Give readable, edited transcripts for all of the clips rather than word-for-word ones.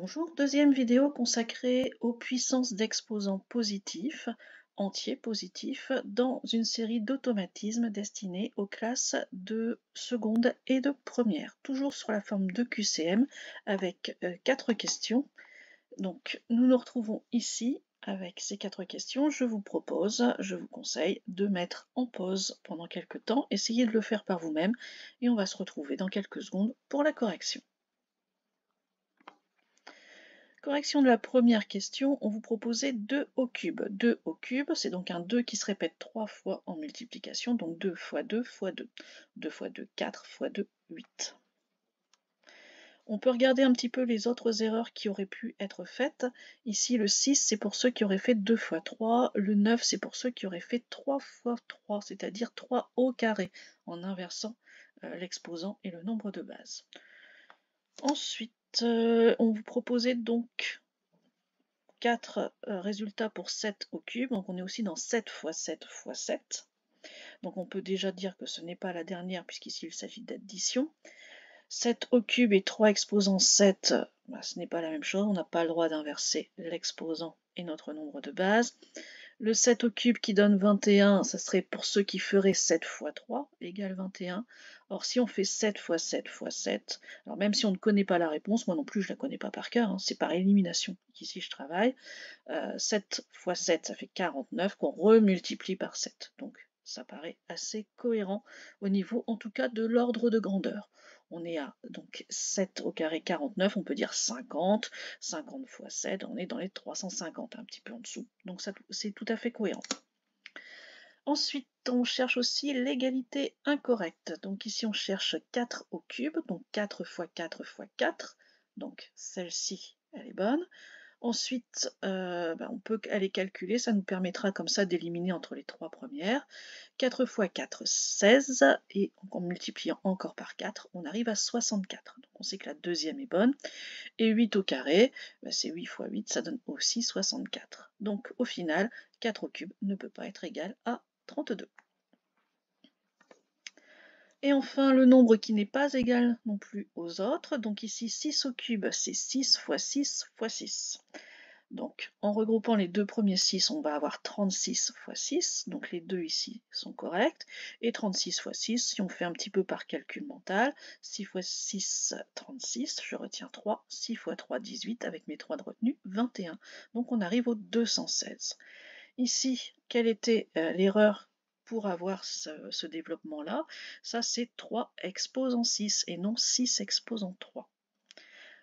Bonjour, deuxième vidéo consacrée aux puissances d'exposants positifs, entiers positifs, dans une série d'automatismes destinés aux classes de seconde et de première, toujours sur la forme de QCM avec 4 questions. Donc nous nous retrouvons ici avec ces 4 questions. Je vous conseille de mettre en pause pendant quelques temps, essayez de le faire par vous-même et on va se retrouver dans quelques secondes pour la correction. Correction de la première question, on vous proposait 2 au cube. 2 au cube, c'est donc un 2 qui se répète 3 fois en multiplication, donc 2 fois 2 fois 2. 2 fois 2, 4 fois 2, 8. On peut regarder un petit peu les autres erreurs qui auraient pu être faites. Ici, le 6, c'est pour ceux qui auraient fait 2 fois 3. Le 9, c'est pour ceux qui auraient fait 3 fois 3, c'est-à-dire 3 au carré, en inversant l'exposant et le nombre de base. Ensuite, on vous proposait donc 4 résultats pour 7 au cube, donc on est aussi dans 7 fois 7 fois 7. Donc on peut déjà dire que ce n'est pas la dernière puisqu'ici il s'agit d'addition. 7 au cube et 3 exposants 7, ce n'est pas la même chose, on n'a pas le droit d'inverser l'exposant et notre nombre de base. Le 7 au cube qui donne 21, ça serait pour ceux qui feraient 7 fois 3 égale 21. Or si on fait 7 fois 7 fois 7, alors même si on ne connaît pas la réponse, moi non plus je ne la connais pas par cœur, hein, c'est par élimination qu'ici je travaille, 7 fois 7 ça fait 49 qu'on remultiplie par 7. Donc ça paraît assez cohérent au niveau en tout cas de l'ordre de grandeur. On est à donc 7 au carré 49, on peut dire 50, 50 fois 7, on est dans les 350, un petit peu en dessous. Donc ça c'est tout à fait cohérent. Ensuite, on cherche aussi l'égalité incorrecte. Donc ici on cherche 4 au cube, donc 4 fois 4 fois 4. Donc celle-ci, elle est bonne. Ensuite, on peut aller calculer, ça nous permettra comme ça d'éliminer entre les 3 premières. 4 fois 4, 16, et en multipliant encore par 4, on arrive à 64. Donc on sait que la deuxième est bonne. Et 8 au carré, c'est 8 fois 8, ça donne aussi 64. Donc au final, 4 au cube ne peut pas être égal à 32. Et enfin, le nombre qui n'est pas égal non plus aux autres. Donc ici, 6 au cube, c'est 6 fois 6 fois 6. Donc, en regroupant les deux premiers 6, on va avoir 36 fois 6, donc les deux ici sont corrects, et 36 fois 6, si on fait un petit peu par calcul mental, 6 fois 6, 36, je retiens 3, 6 fois 3, 18, avec mes 3 de retenue, 21. Donc on arrive au 216. Ici, quelle était l'erreur pour avoir ce développement-là? Ça, c'est 3 exposant 6 et non 6 exposant 3.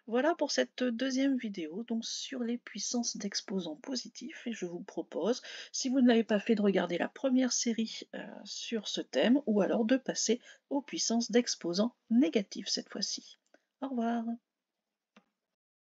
Voilà pour cette deuxième vidéo donc sur les puissances d'exposants positifs et je vous propose, si vous ne l'avez pas fait, de regarder la première série sur ce thème ou alors de passer aux puissances d'exposants négatifs cette fois-ci. Au revoir.